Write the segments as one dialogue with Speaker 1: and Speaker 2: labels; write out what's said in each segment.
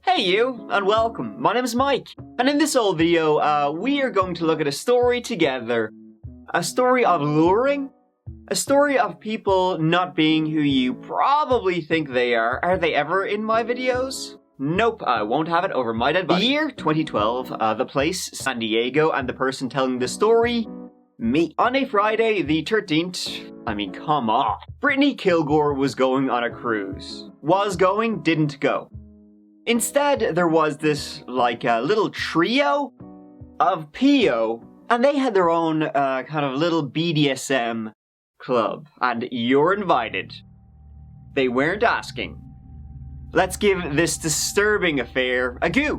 Speaker 1: Hey you, and welcome. My name is Mike, and in this old video, we are going to look at a story together. A story of luring, a story of people not being who you probably think they are. Are they ever in my videos? Nope, I won't have it over my dead body. The year 2012, the place, San Diego, and the person telling the story, me. On a Friday, the 13th, I mean, come on. Brittany Killgore was going on a cruise. Was going, didn't go. Instead, there was this, little trio of PO, and they had their own, kind of little BDSM club, and you're invited. They weren't asking. Let's give this disturbing affair a go.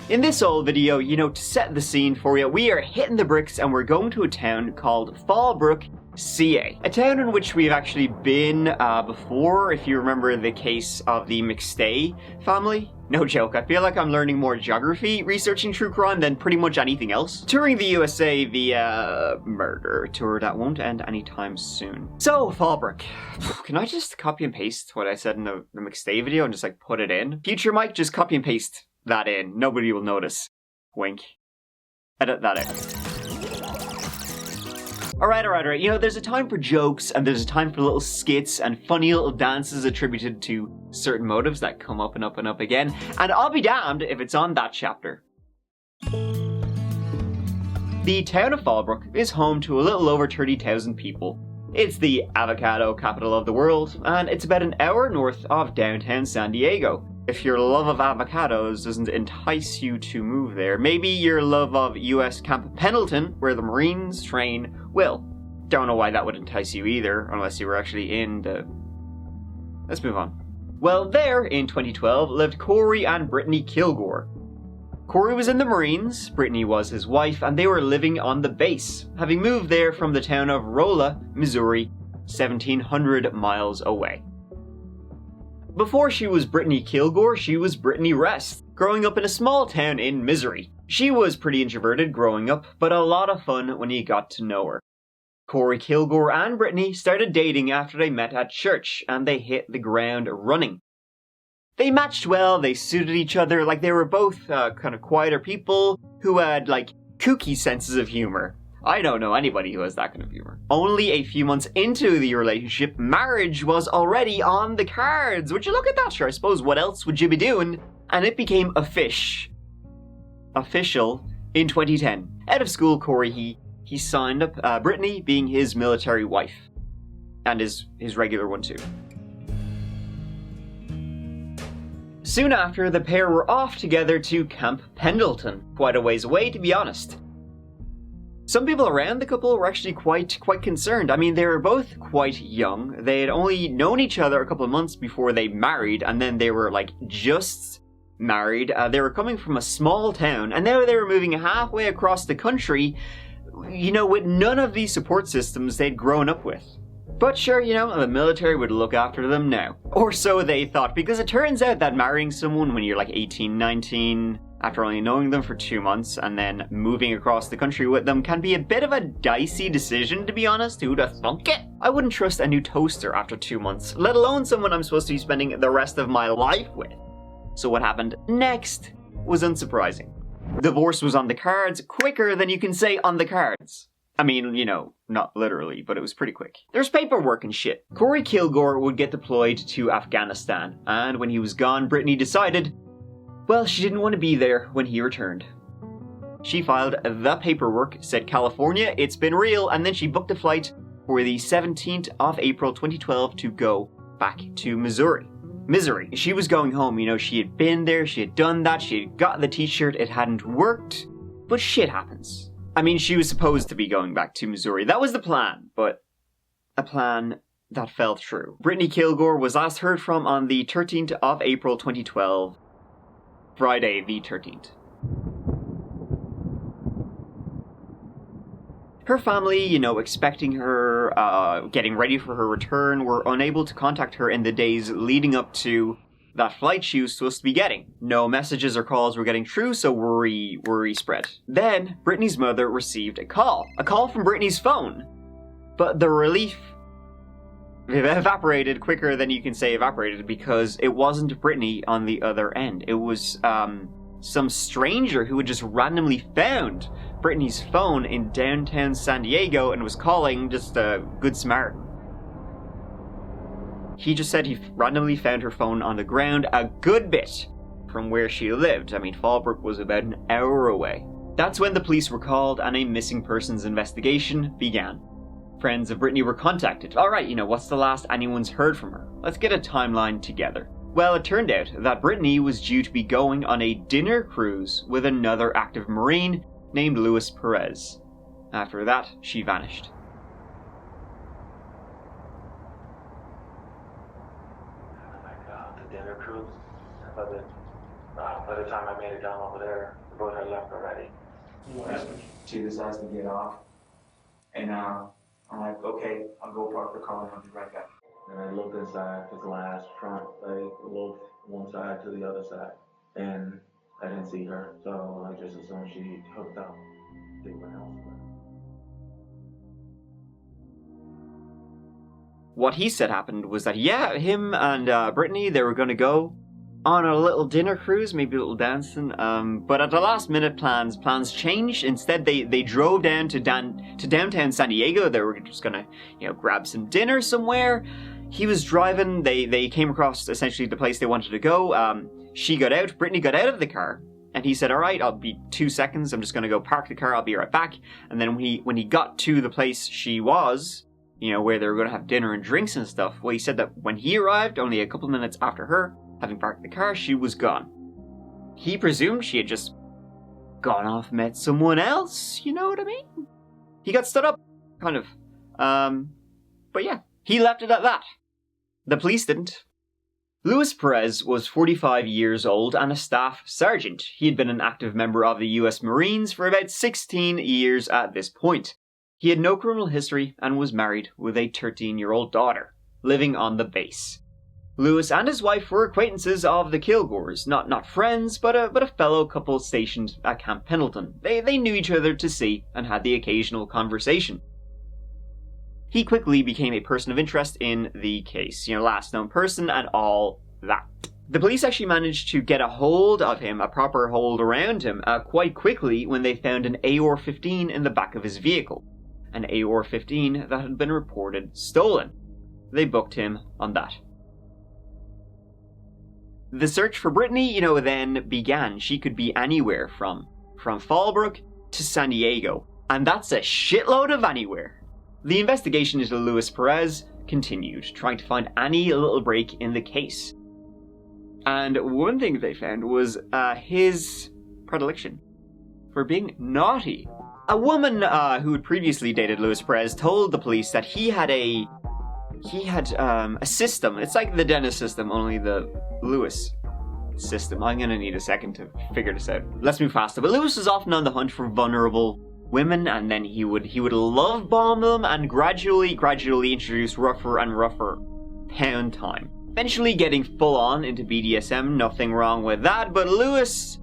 Speaker 1: In this old video, to set the scene for you, we are hitting the bricks and we're going to a town called Fallbrook, CA. A town in which we've actually been before, if you remember the case of the McStay family. No joke, I feel like I'm learning more geography researching true crime than pretty much anything else. Touring the USA via murder tour that won't end anytime soon. So, Fallbrook. Can I just copy and paste what I said in the McStay video and just put it in? Future Mike, just copy and paste that in. Nobody will notice. Wink. Edit that out. Alright. There's a time for jokes, and there's a time for little skits and funny little dances attributed to certain motives that come up and up and up again, and I'll be damned if it's on that chapter. The town of Fallbrook is home to a little over 30,000 people. It's the avocado capital of the world, and it's about an hour north of downtown San Diego. If your love of avocados doesn't entice you to move there, maybe your love of US Camp Pendleton, where the Marines train, will. Don't know why that would entice you either, unless you were actually in the... Let's move on. Well, there, in 2012, lived Corey and Brittany Killgore. Corey was in the Marines, Brittany was his wife, and they were living on the base, having moved there from the town of Rolla, Missouri, 1,700 miles away. Before she was Brittany Killgore, she was Brittany Rest, growing up in a small town in Missouri. She was pretty introverted growing up, but a lot of fun when you got to know her. Corey Killgore and Brittany started dating after they met at church, and they hit the ground running. They matched well, they suited each other, they were both kind of quieter people who had, kooky senses of humor. I don't know anybody who has that kind of humor. Only a few months into the relationship, marriage was already on the cards. Would you look at that? Sure, I suppose what else would you be doing? And it became official in 2010. Out of school, Corey, he signed up Brittany being his military wife. And his regular one too. Soon after, the pair were off together to Camp Pendleton. Quite a ways away, to be honest. Some people around the couple were actually quite concerned. I mean, they were both quite young. They had only known each other a couple of months before they married, and then they were, just married. They were coming from a small town, and now they were moving halfway across the country, with none of these support systems they'd grown up with. But sure, the military would look after them now. Or so they thought, because it turns out that marrying someone when you're 18, 19... after only knowing them for 2 months and then moving across the country with them can be a bit of a dicey decision, to be honest. Who'd have thunk it? I wouldn't trust a new toaster after 2 months, let alone someone I'm supposed to be spending the rest of my life with. So what happened next was unsurprising. Divorce was on the cards quicker than you can say on the cards. I mean, not literally, but it was pretty quick. There's paperwork and shit. Corey Killgore would get deployed to Afghanistan, and when he was gone, Brittany decided, well, she didn't want to be there when he returned. She filed the paperwork, said California, it's been real, and then she booked a flight for the 17th of April 2012 to go back to Missouri. She was going home, she had been there, she had done that, she had got the t-shirt, it hadn't worked, but shit happens. I mean, she was supposed to be going back to Missouri, that was the plan, but a plan that fell through. Brittany Killgore was last heard from on the 13th of April 2012. Friday the 13th. Her family, expecting her, getting ready for her return, were unable to contact her in the days leading up to that flight she was supposed to be getting. No messages or calls were getting through, so worry spread. Then, Brittany's mother received a call from Brittany's phone. But the relief evaporated quicker than you can say evaporated, because it wasn't Brittany on the other end. It was some stranger who had just randomly found Brittany's phone in downtown San Diego and was calling, just a good Samaritan. He just said he randomly found her phone on the ground a good bit from where she lived. I mean, Fallbrook was about an hour away. That's when the police were called and a missing persons investigation began. Friends of Brittany were contacted. Alright, what's the last anyone's heard from her? Let's get a timeline together. Well, it turned out that Brittany was due to be going on a dinner cruise with another active Marine named Louis Perez. After that, she vanished.
Speaker 2: The dinner cruise? By the time I made it down over there, the boat had left already.
Speaker 3: What happened? She decides to get off, and I'm like, okay, I'll go park the car and I'll be right back.
Speaker 2: And I looked inside the glass front, looked one side to the other side, and I didn't see her, so I just assumed she hooked up. They went elsewhere.
Speaker 1: What he said happened was that, him and Brittany, they were going to go on a little dinner cruise, maybe a little dancing, but at the last minute plans changed. Instead, they drove down to downtown San Diego. They were just going to, grab some dinner somewhere. He was driving, they came across essentially the place they wanted to go. She got out, Brittany got out of the car, and he said, alright, I'll be 2 seconds, I'm just going to go park the car, I'll be right back. And then when he got to the place she was, where they were going to have dinner and drinks and stuff, well, he said that when he arrived, only a couple of minutes after her, having parked the car, she was gone. He presumed she had just gone off, met someone else, you know what I mean? He got stood up, kind of. But yeah, he left it at that. The police didn't. Louis Perez was 45 years old and a staff sergeant. He had been an active member of the US Marines for about 16 years at this point. He had no criminal history and was married with a 13-year-old daughter, living on the base. Louis and his wife were acquaintances of the Killgores, not friends, but a fellow couple stationed at Camp Pendleton. They knew each other to see and had the occasional conversation. He quickly became a person of interest in the case, last known person and all that. The police actually managed to get a hold of him, a proper hold around him, quite quickly when they found an AR-15 in the back of his vehicle. An AR-15 that had been reported stolen. They booked him on that. The search for Brittany, then began. She could be anywhere from Fallbrook to San Diego. And that's a shitload of anywhere. The investigation into Louis Perez continued, trying to find any little break in the case. And one thing they found was his predilection for being naughty. A woman who had previously dated Louis Perez told the police that he had a system. It's like the Dennis system, only the Louis system. I'm gonna need a second to figure this out. Let's move faster. But Louis was often on the hunt for vulnerable women, and then he would love bomb them and gradually introduce rougher and rougher pound time. Eventually getting full on into BDSM, nothing wrong with that, but Louis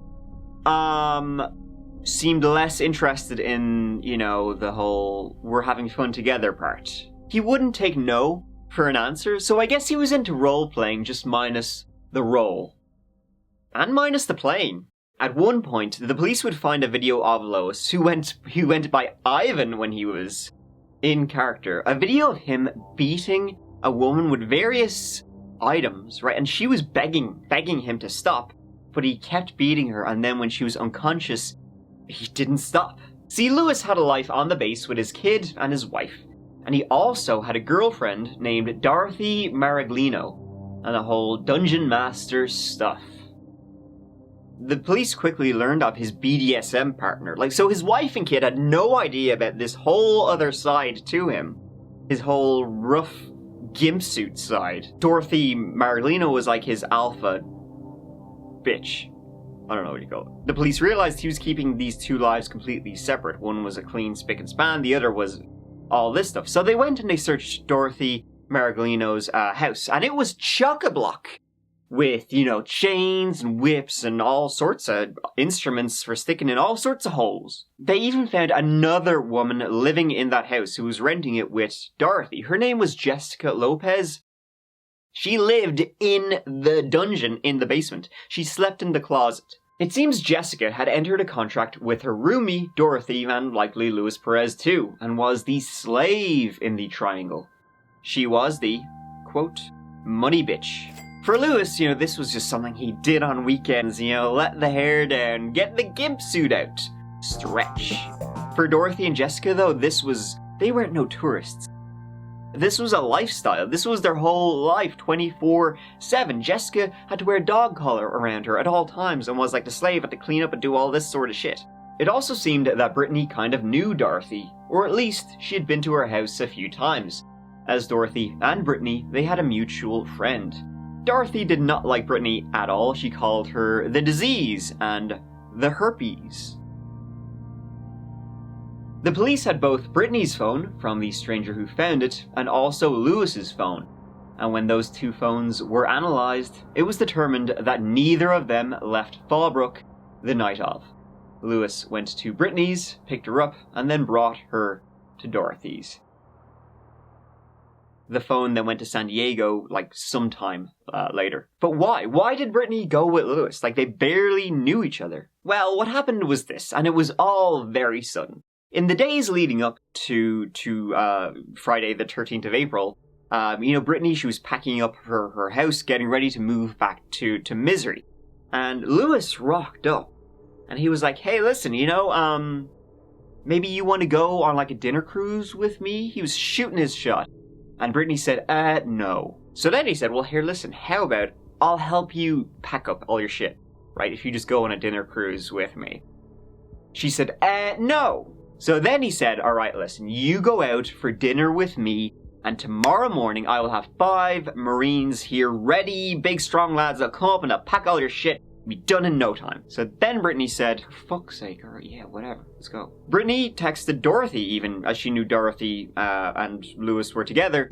Speaker 1: seemed less interested in, the whole we're having fun together part. He wouldn't take no for an answer, so I guess he was into role-playing, just minus the role. And minus the playing. At one point, the police would find a video of Louis, who went by Ivan when he was in character. A video of him beating a woman with various items, right? And she was begging him to stop, but he kept beating her, and then when she was unconscious, he didn't stop. See, Louis had a life on the base with his kid and his wife, and he also had a girlfriend named Dorothy Maraglino, and the whole dungeon master stuff. The police quickly learned of his BDSM partner. So his wife and kid had no idea about this whole other side to him. His whole rough gimp suit side. Dorothy Maraglino was like his alpha bitch. I don't know what you call it. The police realized he was keeping these two lives completely separate. One was a clean spick and span, the other was all this stuff. So they went and they searched Dorothy Maraglino's house, and it was chock-a-block with, chains and whips and all sorts of instruments for sticking in all sorts of holes. They even found another woman living in that house who was renting it with Dorothy. Her name was Jessica Lopez. She lived in the dungeon in the basement. She slept in the closet. It seems Jessica had entered a contract with her roomie, Dorothy, and likely Louis Perez too, and was the slave in the triangle. She was the, quote, money bitch. For Louis, this was just something he did on weekends, let the hair down, get the gimp suit out, stretch. For Dorothy and Jessica, though, they weren't no tourists. This was a lifestyle. This was their whole life, 24/7. Jessica had to wear a dog collar around her at all times and was like the slave, had to clean up and do all this sort of shit. It also seemed that Brittany kind of knew Dorothy, or at least she had been to her house a few times. As Dorothy and Brittany, they had a mutual friend. Dorothy did not like Brittany at all. She called her the disease and the herpes. The police had both Brittany's phone from the stranger who found it and also Louis's phone. And when those two phones were analysed, it was determined that neither of them left Fallbrook the night of. Louis went to Brittany's, picked her up, and then brought her to Dorothy's. The phone then went to San Diego, sometime later. But why? Why did Brittany go with Louis? They barely knew each other. Well, what happened was this, and it was all very sudden. In the days leading up to Friday the 13th of April, Brittany, she was packing up her house, getting ready to move back to Misery. And Louis rocked up, and he was like, hey, listen, maybe you want to go on a dinner cruise with me? He was shooting his shot. And Brittany said, no. So then he said, well, here, listen, how about I'll help you pack up all your shit, right? If you just go on a dinner cruise with me. She said, no. So then he said, all right, listen, you go out for dinner with me, and tomorrow morning I will have 5 Marines here ready, big strong lads. They'll come up and they'll pack all your shit. Be done in no time. So then Brittany said, for fuck's sake, all right, yeah, whatever, let's go. Brittany texted Dorothy even, as she knew Dorothy and Louis were together,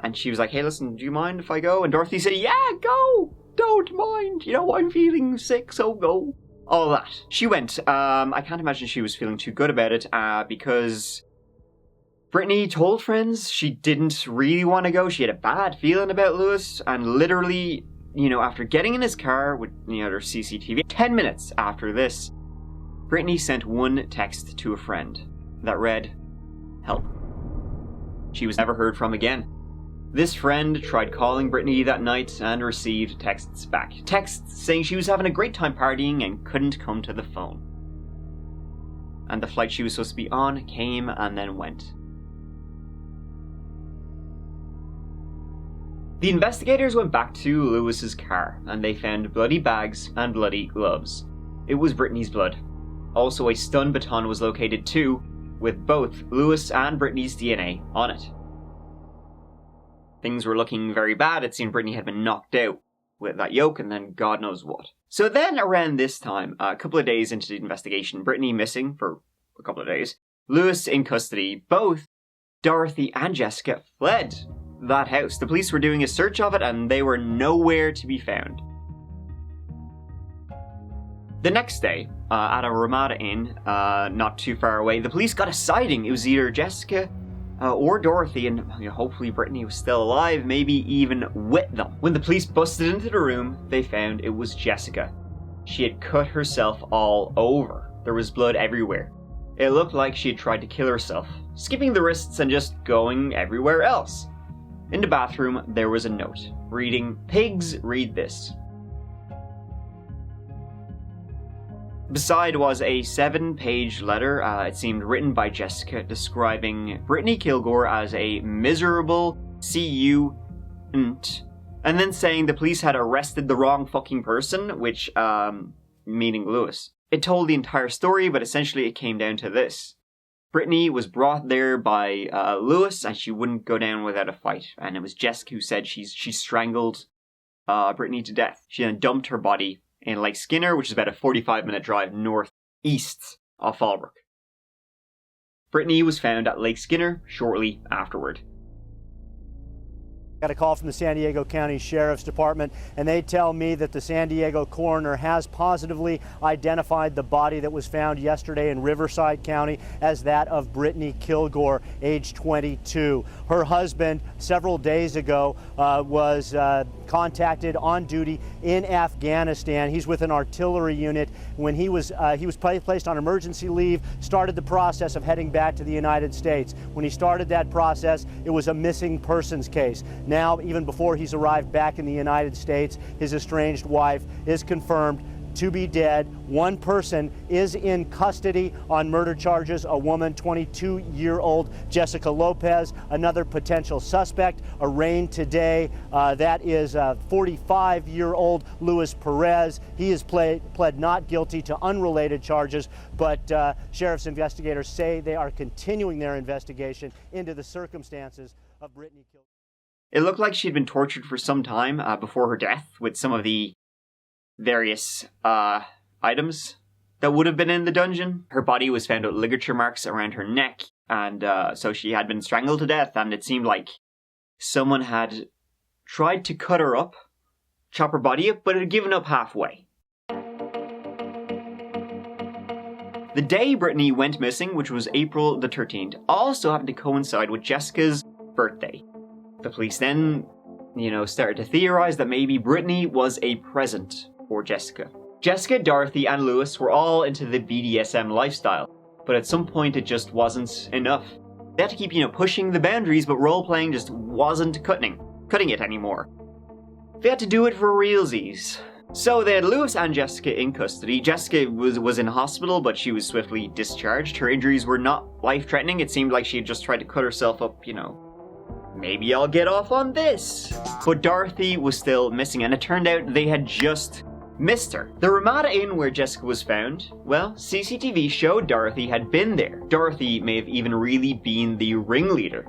Speaker 1: and she was like, hey, listen, do you mind if I go? And Dorothy said, yeah, go, don't mind, I'm feeling sick, so go. All that. She went. I can't imagine she was feeling too good about it, because Brittany told friends she didn't really want to go. She had a bad feeling about Louis, and literally, after getting in his car with, their CCTV, 10 minutes after this, Brittany sent one text to a friend that read, help. She was never heard from again. This friend tried calling Brittany that night and received texts back. Texts saying she was having a great time partying and couldn't come to the phone. And the flight she was supposed to be on came and then went. The investigators went back to Louis's car, and they found bloody bags and bloody gloves. It was Brittany's blood. Also, a stun baton was located too, with both Louis and Brittany's DNA on it. Things were looking very bad. It seemed Brittany had been knocked out with that yoke, and then God knows what. So then, around this time, a couple of days into the investigation, Brittany missing for a couple of days, Louis in custody, both Dorothy and Jessica fled that house. The police were doing a search of it, and they were nowhere to be found. The next day, at a Ramada Inn, not too far away, the police got a sighting. It was either Jessica or Dorothy, and hopefully Brittany was still alive, maybe even with them. When the police busted into the room, they found it was Jessica. She had cut herself all over. There was blood everywhere. It looked like she had tried to kill herself, skipping the wrists and just going everywhere else. In the bathroom, there was a note, reading, "Pigs read this." Beside was a 7-page letter, it seemed written by Jessica, describing Brittany Killgore as a miserable cunt, and then saying the police had arrested the wrong fucking person, which, meaning Louis. It told the entire story, but essentially it came down to this. Brittany was brought there by Louis, and she wouldn't go down without a fight. And it was Jessica who said she strangled Brittany to death. She then dumped her body in Lake Skinner, which is about a 45-minute drive northeast of Fallbrook. Brittany was found at Lake Skinner shortly afterward.
Speaker 4: Got a call from the San Diego County Sheriff's Department, and they tell me that the San Diego coroner has positively identified the body that was found yesterday in Riverside County as that of Brittany Killgore, age 22. Her husband, several days ago, was contacted on duty in Afghanistan. He's with an artillery unit. When he was placed on emergency leave, started the process of heading back to the United States. When he started that process, it was a missing persons case. Now, even before he's arrived back in the United States, his estranged wife is confirmed to be dead. One person is in custody on murder charges, a woman, 22-year-old Jessica Lopez. Another potential suspect arraigned today. That is 45-year-old Louis Perez. He has pled not guilty to unrelated charges, but sheriff's investigators say they are continuing their investigation into the circumstances of Brittany Killgore.
Speaker 1: It looked like she'd been tortured for some time before her death with some of the various items that would have been in the dungeon. Her body was found with ligature marks around her neck, and so she had been strangled to death, and it seemed like someone had tried to cut her up, chop her body up, but had given up halfway. The day Brittany went missing, which was April the 13th, also happened to coincide with Jessica's birthday. The police then, started to theorize that maybe Brittany was a present for Jessica. Jessica, Dorothy, and Louis were all into the BDSM lifestyle, but at some point it just wasn't enough. They had to keep, pushing the boundaries, but role-playing just wasn't cutting it anymore. They had to do it for realsies. So they had Louis and Jessica in custody. Jessica was in hospital, but she was swiftly discharged. Her injuries were not life-threatening. It seemed like she had just tried to cut herself up, maybe I'll get off on this. But Dorothy was still missing, and it turned out they had just missed her. The Ramada Inn where Jessica was found, well, CCTV showed Dorothy had been there. Dorothy may have even really been the ringleader.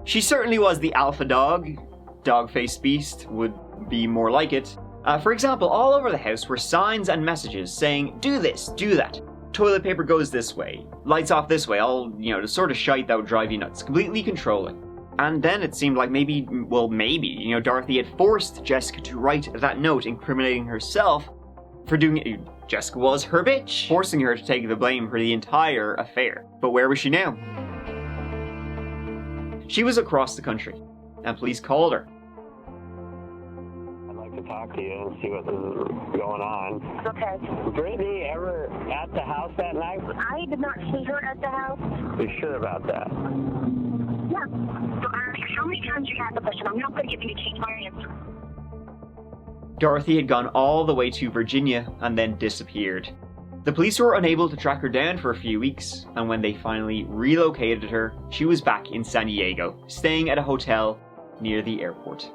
Speaker 1: She certainly was the alpha dog. Dog-faced beast would be more like it. For example, all over the house were signs and messages saying, do this, do that. Toilet paper goes this way, lights off this way, all, the sort of shite that would drive you nuts. Completely controlling. And then it seemed like maybe, Dorothy had forced Jessica to write that note incriminating herself for doing it. Jessica was her bitch, forcing her to take the blame for the entire affair. But where was she now? She was across the country, and police called her.
Speaker 5: To talk to you and see what was going on.
Speaker 6: Okay.
Speaker 5: Was Brittany ever at the house that night?
Speaker 6: I did not see her at the house.
Speaker 5: Are you sure about that?
Speaker 6: Yeah. So how many times you had the question? I'm not going to give you a change my answer.
Speaker 1: Dorothy had gone all the way to Virginia and then disappeared. The police were unable to track her down for a few weeks, and when they finally relocated her, she was back in San Diego, staying at a hotel near the airport.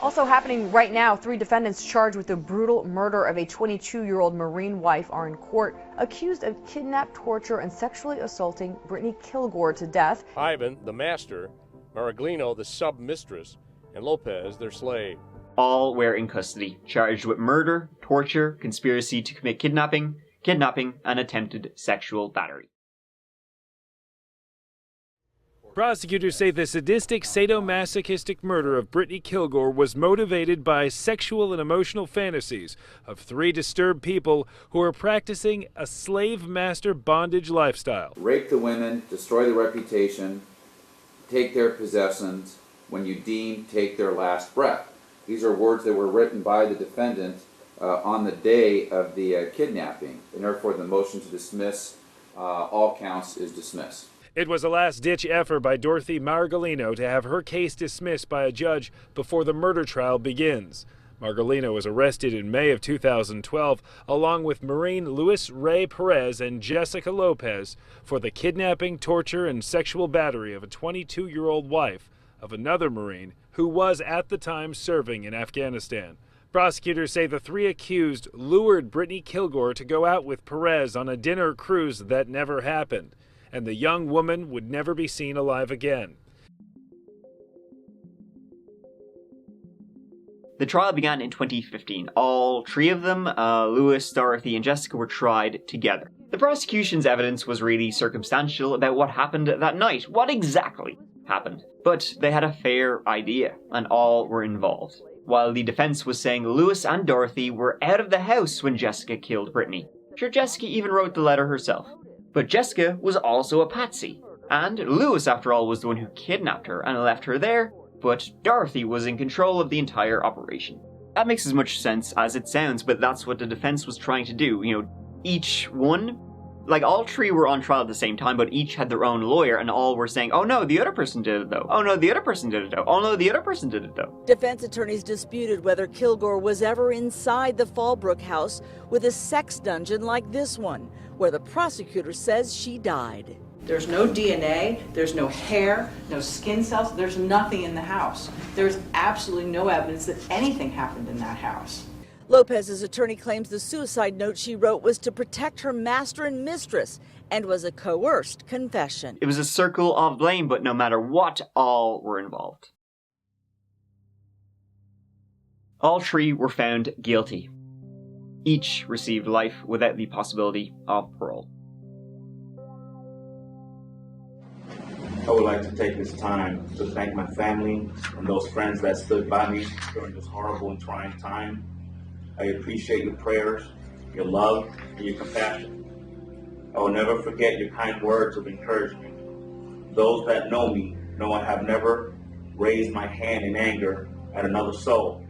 Speaker 7: Also happening right now, 3 defendants charged with the brutal murder of a 22-year-old Marine wife are in court, accused of kidnap, torture, and sexually assaulting Brittany Killgore to death.
Speaker 8: Ivan, the master, Maraglino, the sub-mistress, and Lopez, their slave.
Speaker 1: All were in custody, charged with murder, torture, conspiracy to commit kidnapping, and attempted sexual battery.
Speaker 9: Prosecutors say the sadistic, sadomasochistic murder of Brittany Killgore was motivated by sexual and emotional fantasies of 3 disturbed people who are practicing a slave master bondage lifestyle.
Speaker 10: Rape the women, destroy their reputation, take their possessions, when you deem, take their last breath. These are words that were written by the defendant on the day of the kidnapping, and therefore the motion to dismiss all counts is dismissed.
Speaker 9: It was a last-ditch effort by Dorothy Maraglino to have her case dismissed by a judge before the murder trial begins. Maraglino was arrested in May of 2012, along with Marine Louis Perez and Jessica Lopez, for the kidnapping, torture, and sexual battery of a 22-year-old wife of another Marine who was at the time serving in Afghanistan. Prosecutors say the 3 accused lured Brittany Killgore to go out with Perez on a dinner cruise that never happened, and the young woman would never be seen alive again.
Speaker 1: The trial began in 2015. All three of them, Louis, Dorothy, and Jessica, were tried together. The prosecution's evidence was really circumstantial about what happened that night, what exactly happened. But they had a fair idea, and all were involved. While the defense was saying Louis and Dorothy were out of the house when Jessica killed Brittany. Sure, Jessica even wrote the letter herself. But Jessica was also a patsy. And Louis, after all, was the one who kidnapped her and left her there, but Dorothy was in control of the entire operation. That makes as much sense as it sounds, but that's what the defense was trying to do. You know, each one, like all three were on trial at the same time, but each had their own lawyer, and all were saying, oh no, the other person did it though. Oh no, the other person did it though. Oh no, the other person did it though.
Speaker 11: Defense attorneys disputed whether Killgore was ever inside the Fallbrook house with a sex dungeon like this one, where the prosecutor says she died.
Speaker 12: There's no DNA, there's no hair, no skin cells, there's nothing in the house. There's absolutely no evidence that anything happened in that house.
Speaker 11: Lopez's attorney claims the suicide note she wrote was to protect her master and mistress and was a coerced confession.
Speaker 1: It was a circle of blame, but no matter what, all were involved. All three were found guilty. Each received life without the possibility of parole.
Speaker 3: I would like to take this time to thank my family and those friends that stood by me during this horrible and trying time. I appreciate your prayers, your love, and your compassion. I will never forget your kind words of encouragement. Those that know me know I have never raised my hand in anger at another soul.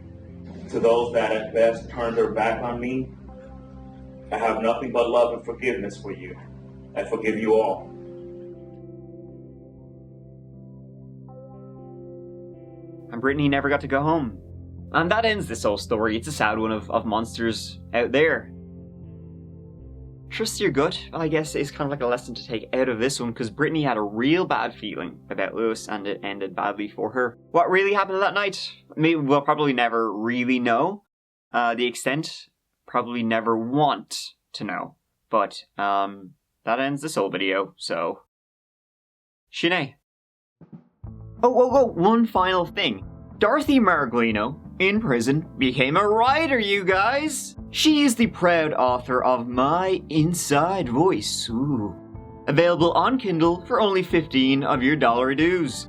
Speaker 3: To those that at best turned their back on me, I have nothing but love and forgiveness for you. I forgive you all.
Speaker 1: And Brittany never got to go home. And that ends this whole story. It's a sad one of monsters out there. Trust your gut, I guess, is kind of like a lesson to take out of this one, because Brittany had a real bad feeling about Louis, and it ended badly for her. What really happened that night? Maybe we'll probably never really know. The extent, probably never want to know. But that ends this whole video, so Sinead. Oh, one final thing. Dorothy Maraglino, in prison, became a writer, you guys! She is the proud author of My Inside Voice. Ooh. Available on Kindle for only 15 of your dollar dues.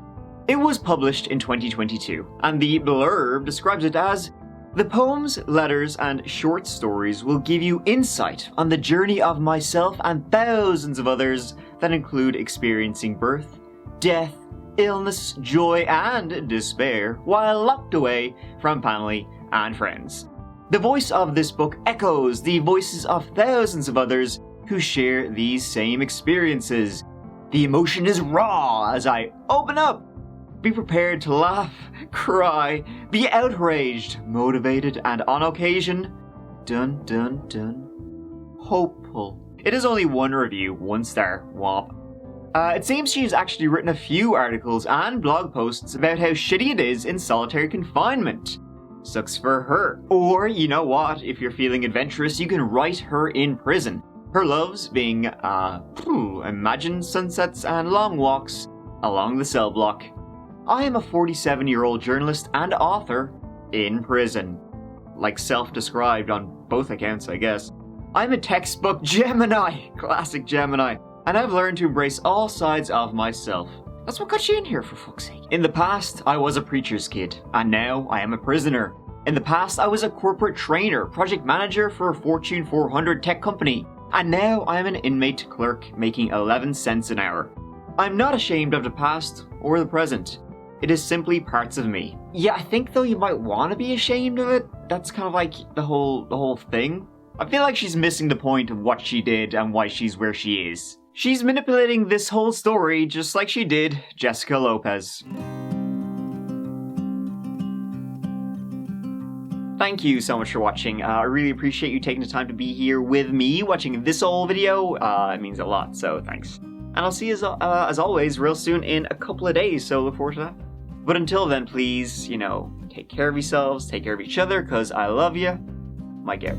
Speaker 1: It was published in 2022, and the blurb describes it as, "The poems, letters, and short stories will give you insight on the journey of myself and thousands of others that include experiencing birth, death, illness, joy, and despair while locked away from family and friends. The voice of this book echoes the voices of thousands of others who share these same experiences. The emotion is raw as I open up. Be prepared to laugh, cry, be outraged, motivated, and on occasion, dun dun dun, hopeful." It is only one review, 1 star, womp. It seems she's actually written a few articles and blog posts about how shitty it is in solitary confinement. Sucks for her. Or, you know what, if you're feeling adventurous, you can write her in prison. Her loves being, imagine sunsets and long walks along the cell block. I am a 47-year-old journalist and author in prison. Like self-described on both accounts, I guess. I'm a textbook Gemini, classic Gemini. And I've learned to embrace all sides of myself. That's what got you in here, for fuck's sake. In the past, I was a preacher's kid, and now I am a prisoner. In the past, I was a corporate trainer, project manager for a Fortune 400 tech company, and now I am an inmate clerk making 11 cents an hour. I'm not ashamed of the past or the present. It is simply parts of me. Yeah, I think though you might want to be ashamed of it. That's kind of like the whole thing. I feel like she's missing the point of what she did and why she's where she is. She's manipulating this whole story just like she did Jessica Lopez. Thank you so much for watching. I really appreciate you taking the time to be here with me watching this whole video. It means a lot, so thanks. And I'll see you as always real soon in a couple of days, so look forward to that. But until then, please, take care of yourselves, take care of each other, because I love you. Mike out.